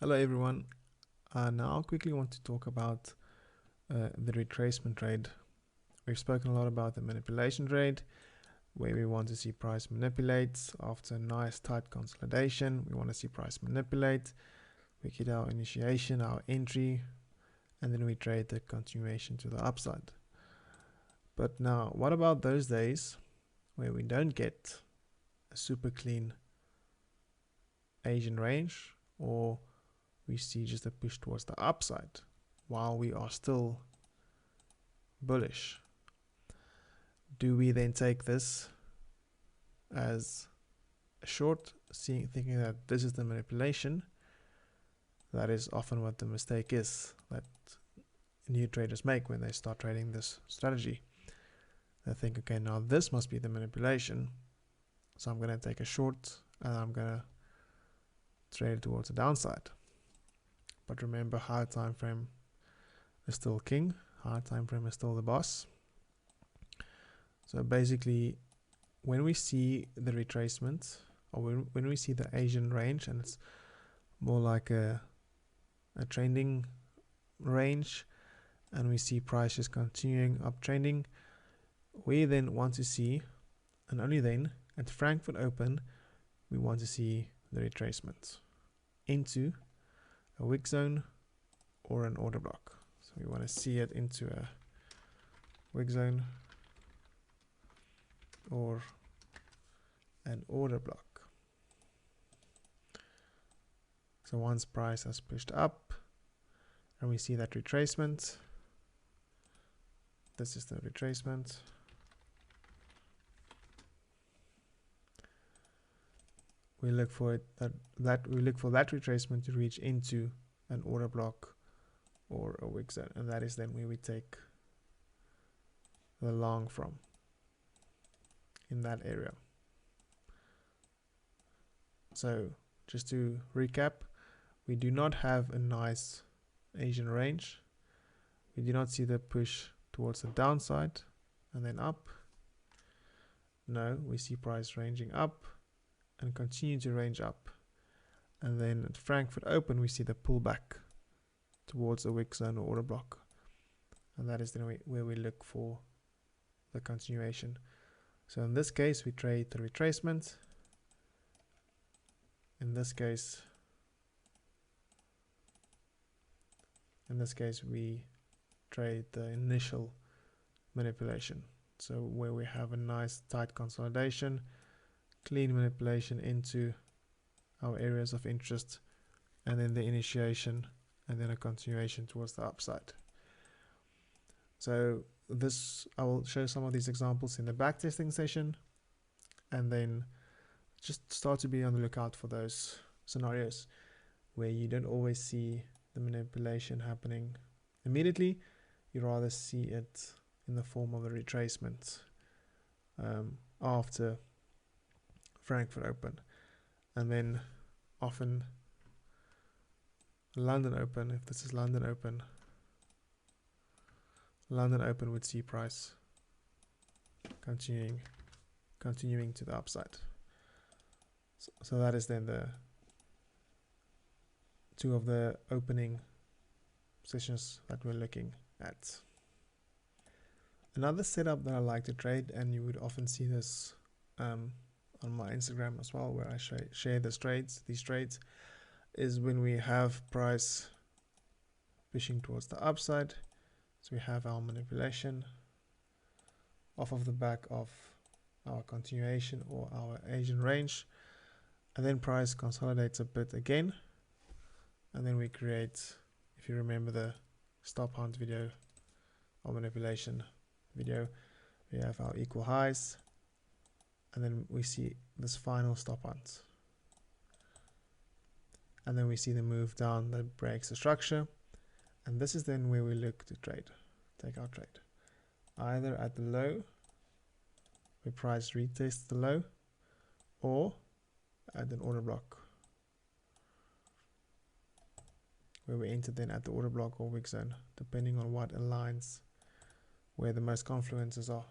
Hello everyone. Now I quickly want to talk about the retracement trade. We've spoken a lot about the manipulation trade, where we want to see price manipulate after a nice tight consolidation. We want to see price manipulate. We get our initiation, our entry, and then we trade the continuation to the upside. But now, what about those days where we don't get a super clean Asian range, or we see just a push towards the upside while we are still bullish? Do we then take this as a short, thinking that this is the manipulation? That is often what the mistake is that new traders make when they start trading this strategy. They think, okay, now this must be the manipulation, so I'm going to take a short and I'm going to trade towards the downside. But remember, higher time frame is still king, higher time frame is still the boss. So basically, when we see the retracement, or when we see the Asian range, and it's more like a trending range, and we see prices continuing uptrending, we then want to see, and only then, at Frankfurt Open, we want to see the retracement into a wick zone or an order block. So we want to see it into a wick zone or an order block. So once price has pushed up and we see that retracement, this is the retracement. We look for it that retracement to reach into an order block or a wick zone, and that is then where we take the long from, in that area. So just to recap, we do not have a nice Asian range. We do not see the push towards the downside and then up. No, we see price ranging up and continue to range up. And then at Frankfurt Open, we see the pullback towards a wick zone or order block. And that is then where we look for the continuation. So in this case, we trade the retracement. In this case, we trade the initial manipulation. So where we have a nice tight consolidation, clean manipulation into our areas of interest, and then the initiation, and then a continuation towards the upside. So this, I will show some of these examples in the backtesting session, and then just start to be on the lookout for those scenarios where you don't always see the manipulation happening immediately. You rather see it in the form of a retracement after Frankfurt Open, and then often London Open. If this is London Open would see price continuing to the upside. So that is then the two of the opening sessions that we're looking at. Another setup that I like to trade, and you would often see this on my Instagram as well, where I share these trades, is when we have price pushing towards the upside. So we have our manipulation off of the back of our continuation or our Asian range, and then price consolidates a bit again, and then we create, if you remember the stop hunt video or manipulation video, we have our equal highs, and then we see this final stop hunt, and then we see the move down that breaks the structure, and this is then where we look to take our trade, either at the low where price retests the low, or at an order block where we enter then at the order block or wick zone, depending on what aligns where the most confluences are.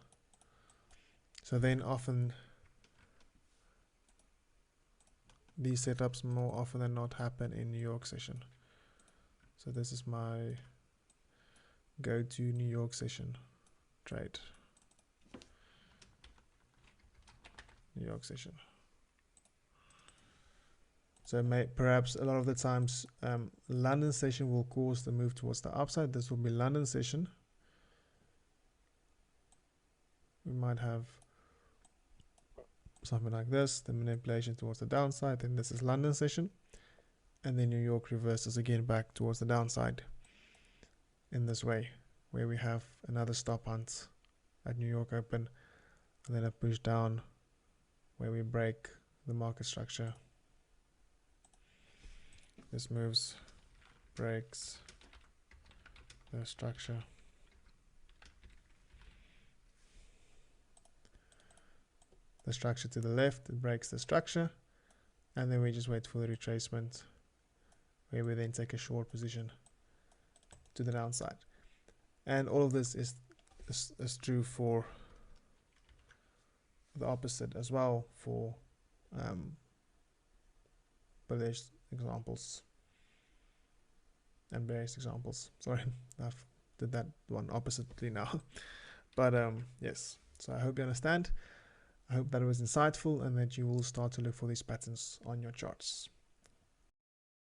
So then often these setups more often than not happen in New York session. So this is my go to New York session trade. New York session. So perhaps a lot of the times London session will cause the move towards the upside. This will be London session. We might have something like this, the manipulation towards the downside, then this is London session, and then New York reverses again back towards the downside in this way, where we have another stop hunt at New York open, and then a push down where we break the market structure. This moves, breaks the structure. The structure to the left, it breaks the structure, and then we just wait for the retracement where we then take a short position to the downside. And all of this is true for the opposite as well, for bullish examples and bearish examples. Sorry, I've did that one oppositely now. But yes, so I hope you understand. I hope that it was insightful and that you will start to look for these patterns on your charts.